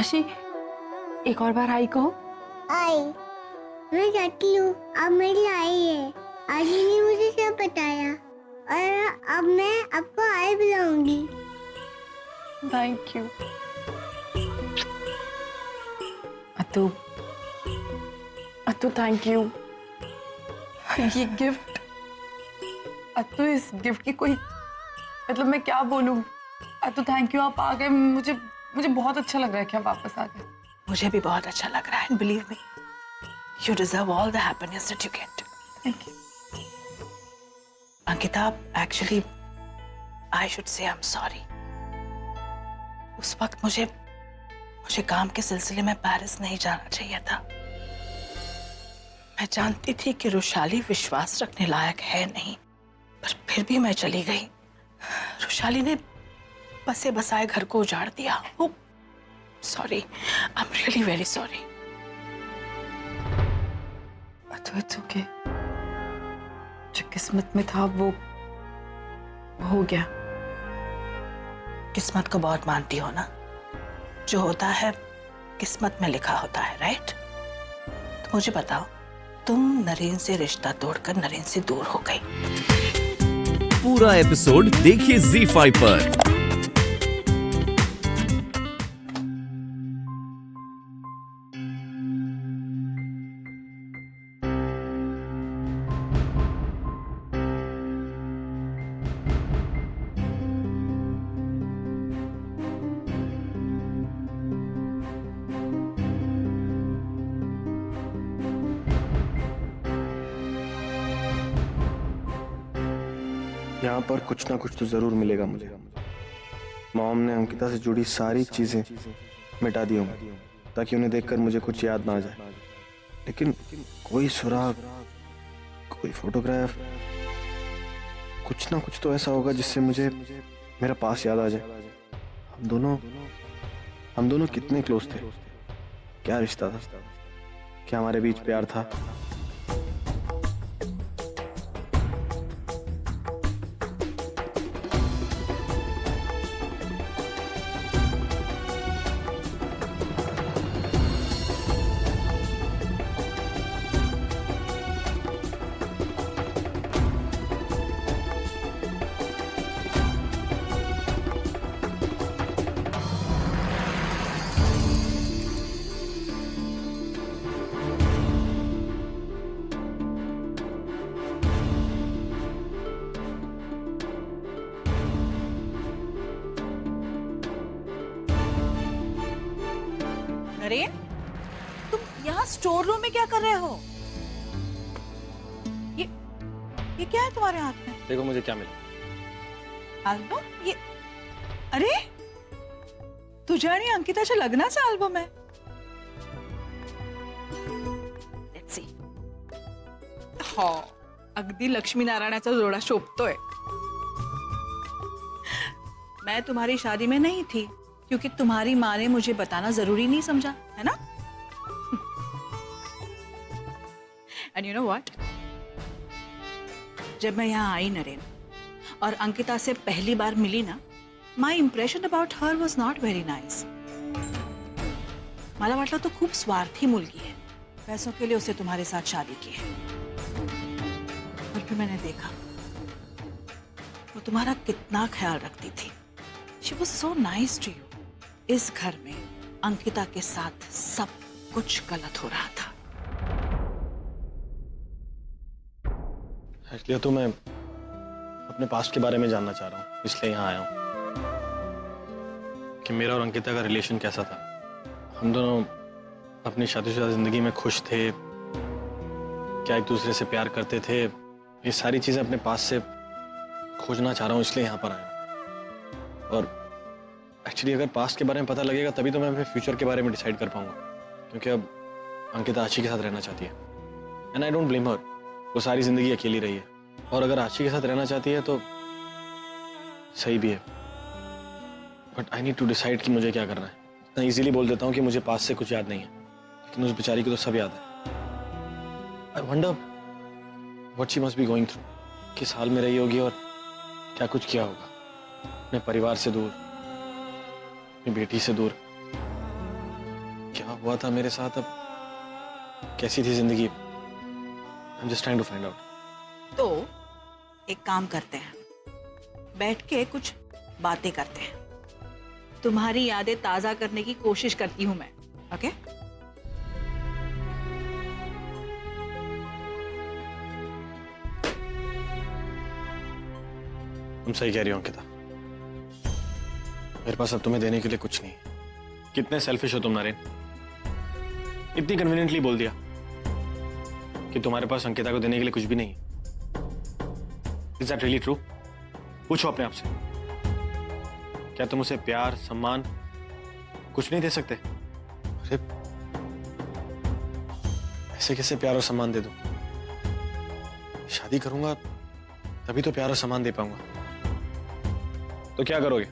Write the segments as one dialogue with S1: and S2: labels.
S1: आशी, एक और बार आई कहो।
S2: आई, मैं जाती हूँ। अब मेरी आई है। आजी ने मुझे सब बताया और अब मैं आपको आई बुलाऊंगी।
S1: Thank you. Atu, Atu thank you. ये गिफ्ट, अतु इस गिफ्ट की कोई मतलब मैं क्या बोलूं। अतु थैंक यू, आप आ गए। मुझे बहुत अच्छा लग रहा है कि आप वापस आ गए।
S3: मुझे भी बहुत अच्छा लग रहा है। Believe me, you deserve all the happiness that you get.
S1: Thank you.
S3: Ankita, actually I should say I am sorry. उस वक्त मुझे काम के सिलसिले में पेरिस नहीं जाना चाहिए था। मैं जानती थी कि रुशाली विश्वास रखने लायक है नहीं, पर फिर भी मैं चली गई। रुशाली ने बसे बसाए घर को उजाड़ दिया। वो sorry, I am really very sorry.
S1: Atu it's okay. जो किस्मत में था वो हो गया।
S3: किस्मत को बहुत मानती हो ना? जो होता है किस्मत में लिखा होता है, राइट? तो मुझे बताओ, तुम नरेन से रिश्ता तोड़कर नरेन से दूर हो गई।
S4: पूरा एपिसोड देखिए ZEE5 पर।
S5: यहाँ पर कुछ ना कुछ तो जरूर मिलेगा मुझे। मॉम ने अंकिता से जुड़ी सारी चीजें मिटा दी होंगी ताकि उन्हें देखकर मुझे कुछ याद ना आ जाए, लेकिन कोई सुराग, कोई फोटोग्राफ, कुछ ना कुछ तो ऐसा होगा जिससे मुझे मेरा पास याद आ जाए। हम दोनों कितने क्लोज थे, क्या रिश्ता था, क्या हमारे बीच प्यार था।
S3: नरेन, तुम यहाँ स्टोर रूम में क्या कर रहे हो? ये क्या है तुम्हारे हाथ में?
S5: देखो मुझे क्या मिला।
S3: एल्बम? ये अरे तुझ्या आणि अंकिताच्या लग्नाचा अल्बम आहे। Let's see. हो, अगदी लक्ष्मीनारायणाचा जोडा शोभतोय। मैं तुम्हारी शादी में नहीं थी क्योंकि तुम्हारी माँ ने मुझे बताना जरूरी नहीं समझा, है ना? एंड यू नो व्हाट, जब मैं यहाँ आई नरेन और अंकिता से पहली बार मिली ना, my impression about her was not very nice. मला वाटलं तो खूप स्वार्थी मुलगी है, पैसों के लिए उसे तुम्हारे साथ शादी की है। और फिर मैंने देखा वो तुम्हारा कितना ख्याल रखती थी। She was so nice to you. इस घर में अंकिता के साथ सब कुछ गलत हो रहा था।
S5: एक्चुअली तो मैं अपने पास्ट के बारे में जानना चाह रहा हूँ, इसलिए यहाँ आया हूँ कि मेरा और अंकिता का रिलेशन कैसा था। हम दोनों अपनी शादीशुदा जिंदगी में खुश थे, क्या एक दूसरे से प्यार करते थे, ये सारी चीजें अपने पास से खोजना चाह रहा हूँ, इसलिए यहाँ पर आया हूँ। और एक्चुअली अगर पास्ट के बारे में पता लगेगा तभी तो मैं अपने फ्यूचर के बारे में डिसाइड कर पाऊंगा, क्योंकि अब अंकिता आशी के साथ रहना चाहती है एंड आई डोंट ब्लेम हर। वो सारी जिंदगी अकेली रही है और अगर आशी के साथ रहना चाहती है तो सही भी है, but I need to decide कि मुझे क्या करना है। इतना इजीली बोल देता हूँ कि मुझे पास्ट से कुछ याद नहीं है, लेकिन उस बेचारी को तो सब याद है। I wonder what she must be going through, किस हाल में रही होगी और क्या कुछ किया होगा, अपने परिवार से दूर, अपनी बेटी से दूर। क्या हुआ था मेरे साथ, अब कैसी थी जिंदगी, I am just trying to find out.
S3: तो एक काम करते हैं, बैठ के कुछ बातें करते हैं। तुम्हारी यादें ताजा करने की कोशिश करती हूं मैं। ओके?
S5: तुम सही कह रही हो अंकिता, मेरे पास अब तुम्हें देने के लिए कुछ नहीं। कितने सेल्फिश हो तुम नरेन, इतनी कन्वीनियंटली बोल दिया कि तुम्हारे पास अंकिता को देने के लिए कुछ भी नहीं। Is that really true? पूछो अपने आप से, क्या तुम उसे प्यार सम्मान कुछ नहीं दे सकते? अरे ऐसे कैसे प्यार और सम्मान दे दूं? शादी करूंगा तभी तो प्यार और सम्मान दे पाऊंगा। तो क्या करोगे?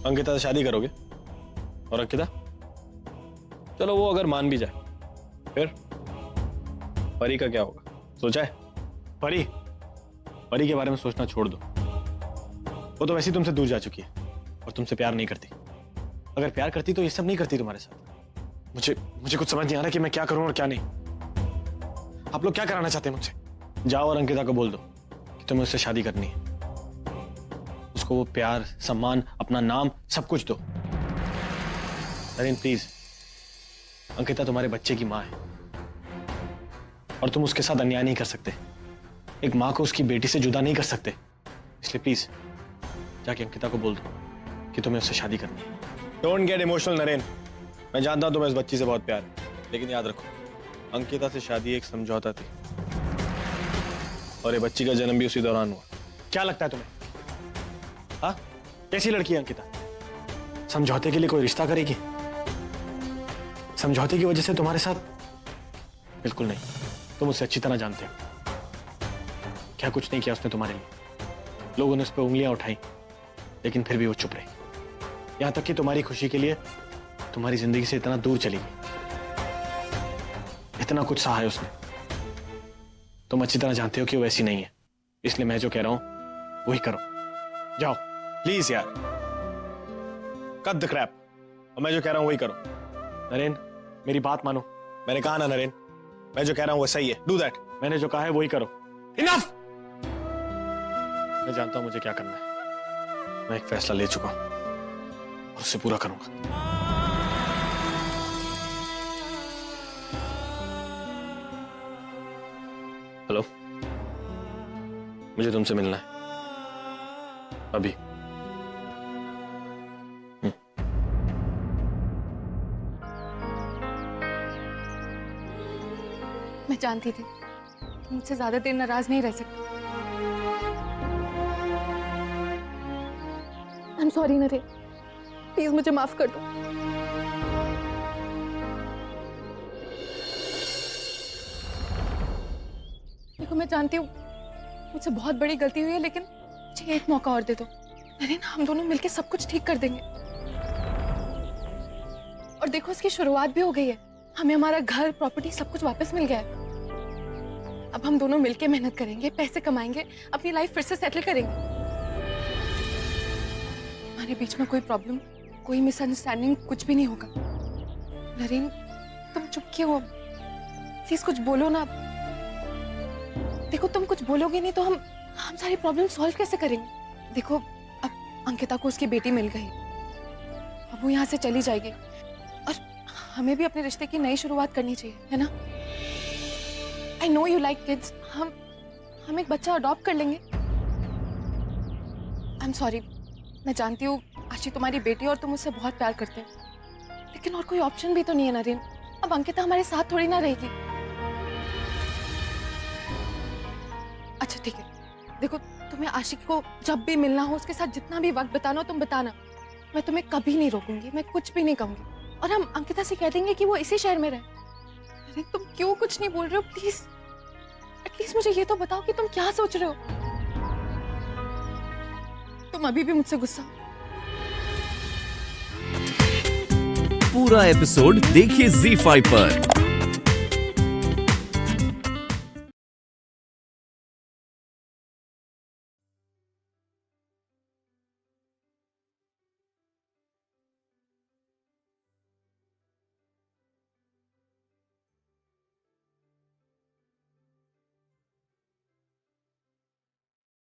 S5: अंकिता से शादी करोगे? और अंकिता, चलो वो अगर मान भी जाए, फिर परी का क्या होगा? सोचा है? परी के बारे में सोचना छोड़ दो। वो तो वैसे ही तुमसे दूर जा चुकी है और तुमसे प्यार नहीं करती। अगर प्यार करती तो ये सब नहीं करती तुम्हारे साथ। मुझे कुछ समझ नहीं आ रहा कि मैं क्या करूं और क्या नहीं। आप लोग क्या कराना चाहते हैं मुझसे? जाओ और अंकिता को बोल दो कि तुम्हें उससे शादी करनी है। उसको वो प्यार सम्मान अपना नाम सब कुछ दो। नरेन प्लीज, अंकिता तुम्हारे बच्चे की माँ है और तुम उसके साथ अन्याय नहीं कर सकते। एक माँ को उसकी बेटी से जुदा नहीं कर सकते। इसलिए प्लीज जाके अंकिता को बोल दो कि तुम्हें उससे शादी करनी है। डोंट गेट इमोशनल नरेन, मैं जानता हूं तुम्हें इस बच्ची से बहुत प्यार है, लेकिन याद रखो अंकिता से शादी एक समझौता थी और ये बच्ची का जन्म भी उसी दौरान हुआ। क्या लगता है तुम्हें? हाँ, कैसी लड़की है अंकिता? समझौते के लिए कोई रिश्ता करेगी? समझौते की वजह से तुम्हारे साथ? बिल्कुल नहीं। तुम उसे अच्छी तरह जानते हो, क्या कुछ नहीं किया उसने तुम्हारे लिए। लोगों ने उस पर उंगलियां उठाई, लेकिन फिर भी वो चुप रही। यहां तक कि तुम्हारी खुशी के लिए तुम्हारी जिंदगी से इतना दूर चली गई। इतना कुछ सहा है उसने। तुम अच्छी तरह जानते हो कि वो ऐसी नहीं है, इसलिए मैं जो कह रहा हूं वही करो। जाओ प्लीज यार, कट द क्रैप, और मैं जो कह रहा हूं वही करो। नरेन मेरी बात मानो। मैंने कहा ना नरेन, मैं जो कह रहा हूं वो सही है। Do that. मैंने जो कहा है वही करो। इनफ! मैं जानता हूं मुझे क्या करना है। मैं एक फैसला ले चुका हूं और उसे पूरा करूंगा। हेलो, मुझे तुमसे मिलना है अभी।
S1: मैं जानती थी तुम मुझसे ज्यादा देर नाराज नहीं रह सकते। I am sorry Naren, please मुझे माफ कर दो। देखो मैं जानती हूँ मुझसे बहुत बड़ी गलती हुई है, लेकिन मुझे एक मौका और दे दो नरेन। हम दोनों मिलके सब कुछ ठीक कर देंगे। और देखो इसकी शुरुआत भी हो गई है। हमें हमारा घर प्रॉपर्टी सब कुछ वापस मिल गया है। अब हम दोनों मिलके मेहनत करेंगे, पैसे कमाएंगे, अपनी लाइफ फिर से सेटल करेंगे। हमारे बीच में कोई प्रॉब्लम, कोई मिसअंडरस्टैंडिंग कुछ भी नहीं होगा। नरेन तुम चुप क्यों हो? प्लीज कुछ बोलो ना। देखो तुम कुछ बोलोगे नहीं तो हम सारी प्रॉब्लम सॉल्व कैसे करेंगे? देखो अब अंकिता को उसकी बेटी मिल गई, अब वो यहाँ से चली जाएगी और हमें भी अपने रिश्ते की नई शुरुआत करनी चाहिए, है ना? I know you like kids, हम एक बच्चा अडॉप्ट कर लेंगे। आई एम सॉरी, मैं जानती हूँ आशी तुम्हारी बेटी और तुम उससे बहुत प्यार करते हो, लेकिन और कोई ऑप्शन भी तो नहीं है नरेन। अब अंकिता हमारे साथ थोड़ी ना रहेगी। अच्छा ठीक है, देखो तुम्हें आशिक को जब भी मिलना हो, उसके साथ जितना भी वक्त बिताना हो तुम बिताना। मैं तुम्हें कभी नहीं रोकूंगी, मैं कुछ भी नहीं कहूंगी। और हम अंकिता से कह देंगे कि वो इसी शहर में रहे। अरे तुम क्यों कुछ नहीं बोल रहे हो? प्लीज एटलीस्ट मुझे ये तो बताओ कि तुम क्या सोच रहे हो। तुम अभी भी मुझसे गुस्सा हो?
S4: पूरा एपिसोड देखिए ZEE5 पर।